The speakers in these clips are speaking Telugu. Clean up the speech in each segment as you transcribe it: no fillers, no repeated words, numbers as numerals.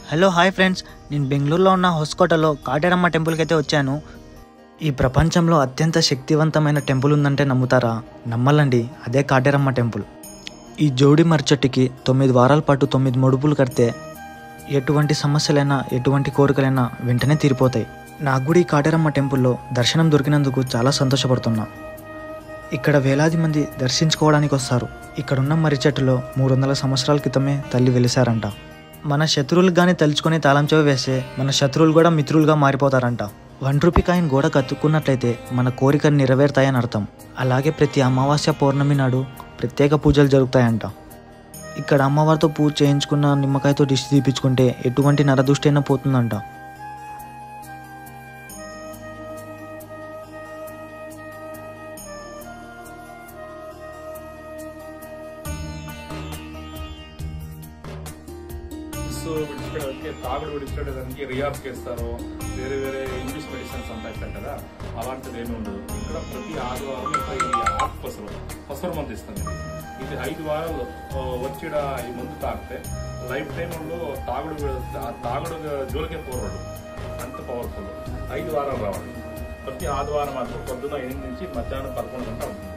హలో హాయ్ ఫ్రెండ్స్, నేను బెంగళూరులో ఉన్న హొస్కోటలో కాటేరమ్మ టెంపుల్కి అయితే వచ్చాను. ఈ ప్రపంచంలో అత్యంత శక్తివంతమైన టెంపుల్ ఉందంటే నమ్ముతారా? నమ్మాలండి, అదే కాటేరమ్మ టెంపుల్. ఈ జోడి మర్చెట్టుకి 9 వారాల పాటు 9 ముడుపులు కడితే ఎటువంటి సమస్యలైనా ఎటువంటి కోరికలైనా వెంటనే తీరిపోతాయి. నాకు కూడా ఈ కాటేరమ్మ టెంపుల్లో దర్శనం దొరికినందుకు చాలా సంతోషపడుతున్నా. ఇక్కడ వేలాది మంది దర్శించుకోవడానికి వస్తారు. ఇక్కడున్న మర్రి చెట్టులో 300 సంవత్సరాల క్రితమే తల్లి వెలిశారంట. మన శత్రువులకు కానీ తలుచుకొని తాళం చెవి వేస్తే మన శత్రువులు కూడా మిత్రులుగా మారిపోతారంట. 1 రూపీ కాయిన్ గోడ కత్తుకున్నట్లయితే మన కోరికలు నెరవేరుతాయని అర్థం. అలాగే ప్రతి అమావాస్య పౌర్ణమి నాడు ప్రత్యేక పూజలు జరుగుతాయంట. ఇక్కడ అమ్మవారితో పూజ చేయించుకున్న నిమ్మకాయతో దిష్టి తీపించుకుంటే ఎటువంటి నరదృష్టి అయినా పోతుందంట. ఇక్కడ తాగుడు విడిచిపెట్టడానికి రియాబ్ చేస్తారు, వేరే వేరే ఇంగ్లీష్ మెడిసిన్స్ అంతా ఇస్తారు కదా, అలాంటిది ఏమి ఉండదు. ఇక్కడ ప్రతి ఆదివారం ఇక్కడ ఆకు పసరు మందు ఇస్తుంది. ఇది 5 వారాలు వచ్చి ఈ మందు తాగితే లైఫ్ టైంలో తాగుడు జోలికే పోరాడు, అంత పవర్ఫుల్. 5 వారాలు రావాలి. ప్రతి ఆదివారం మాత్రం పొద్దున 8 నుంచి మధ్యాహ్నం 11 గంటల ఉంటుంది.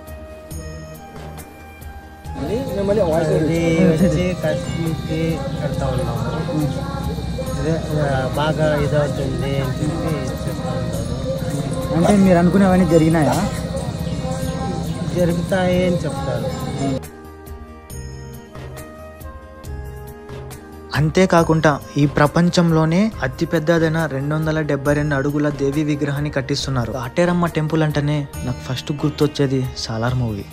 వచ్చి కష్టించి కడతా ఉన్నాము. అదే బాగా ఇదవుతుంది అని చెప్పి చెప్తా ఉంటారు. అంటే మీరు అనుకునేవన్నీ జరిగినాయా? జరుగుతాయి అని చెప్తారు. అంతేకాకుండా ఈ ప్రపంచంలోనే అతిపెద్దదైన 272 అడుగుల దేవి విగ్రహాన్ని కట్టిస్తున్నారు. కాటేరమ్మ టెంపుల్ అంటేనే నాకు ఫస్ట్ గుర్తొచ్చేది సాలార్ మూవీ.